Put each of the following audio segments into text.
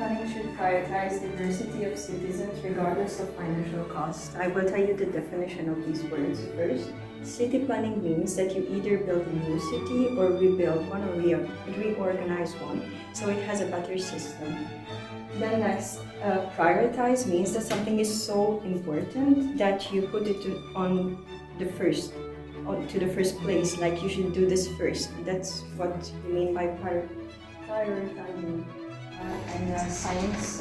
planning should prioritize diversity of citizens regardless of financial cost. I will tell you the definition of these words first. City planning means that you either build a new city or rebuild one or reorganize one, so it has a better system. Then next, prioritize means that something is so important that you put it to the first place, like you should do this first. That's what you mean by prioritizing. And science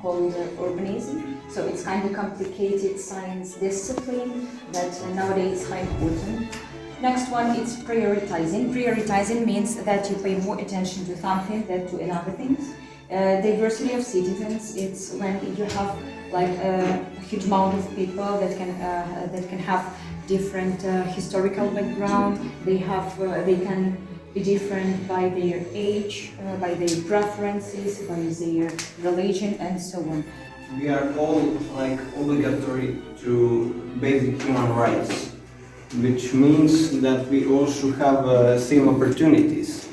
called urbanism. So it's kind of complicated science discipline that nowadays is high important. Next one is prioritizing. Prioritizing means that you pay more attention to something than to another things. Diversity of citizens, it's when you have like a huge amount of people that can have different historical background. They can be different by their age, by their preferences, by their religion, and so on. We are all like obligatory to basic human rights, which means that we all should have same opportunities.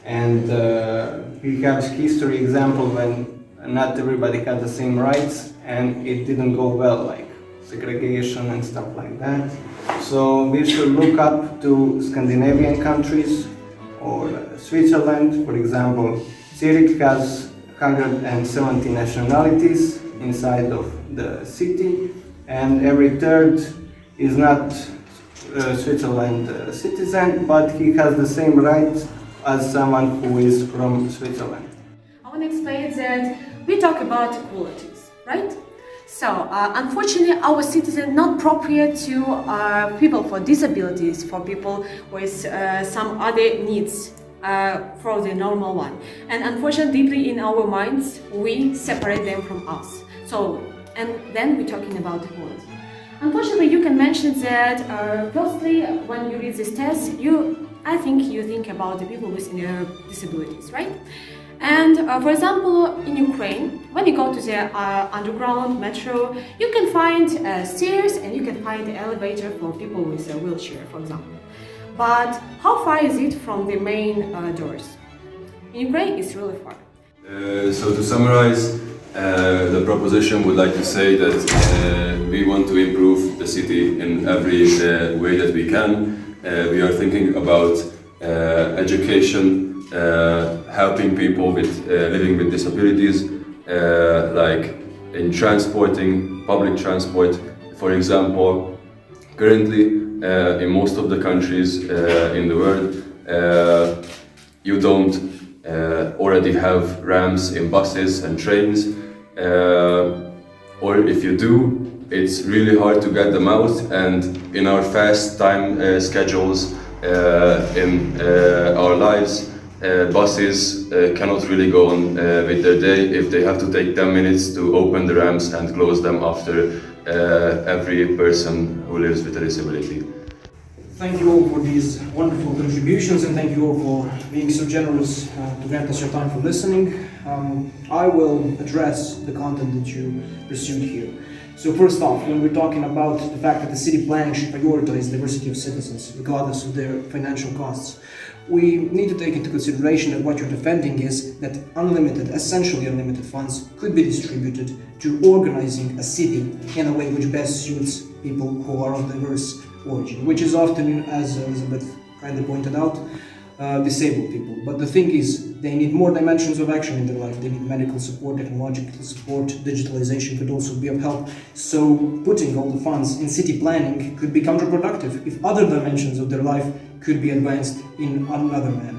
And we have history example when not everybody had the same rights and it didn't go well, like segregation and stuff like that. So we should look up to Scandinavian countries or Switzerland. For example, Zurich has 170 nationalities inside of the city, and every third is not Switzerland citizen, but he has the same rights as someone who is from Switzerland. I want to explain that we talk about equalities, right? So, unfortunately, our citizens are not appropriate to people for disabilities, for people with some other needs for the normal one. And unfortunately, deeply in our minds, we separate them from us. So, and then we're talking about equality. Unfortunately, you can mention that firstly, when you read this test, I think you think about the people with disabilities, right? And for example, in Ukraine, when you go to the underground metro, you can find stairs and you can find the elevator for people with a wheelchair, for example. But how far is it from the main doors? In Ukraine, it's really far. So to summarize, the proposition would like to say that we want to improve the city in every way that we can. We are thinking about education, helping people with living with disabilities, like in transporting, public transport. For example, currently in most of the countries in the world, you don't already have ramps in buses and trains, or if you do, it's really hard to get them out, and in our fast time schedules in our lives, buses cannot really go on with their day if they have to take 10 minutes to open the ramps and close them after every person who lives with a disability. Thank you all for these wonderful contributions, and thank you all for being so generous to grant us your time for listening. I will address the content that you pursued here. So first off, when we're talking about the fact that the city planning should prioritize diversity of citizens, regardless of their financial costs, we need to take into consideration that what you're defending is that essentially unlimited funds could be distributed to organizing a city in a way which best suits people who are of diverse origin, which is often, as Elizabeth kindly pointed out, disabled people. But the thing is, they need more dimensions of action in their life. They need medical support, technological support, digitalization could also be of help. So putting all the funds in city planning could be counterproductive if other dimensions of their life could be advanced in another manner.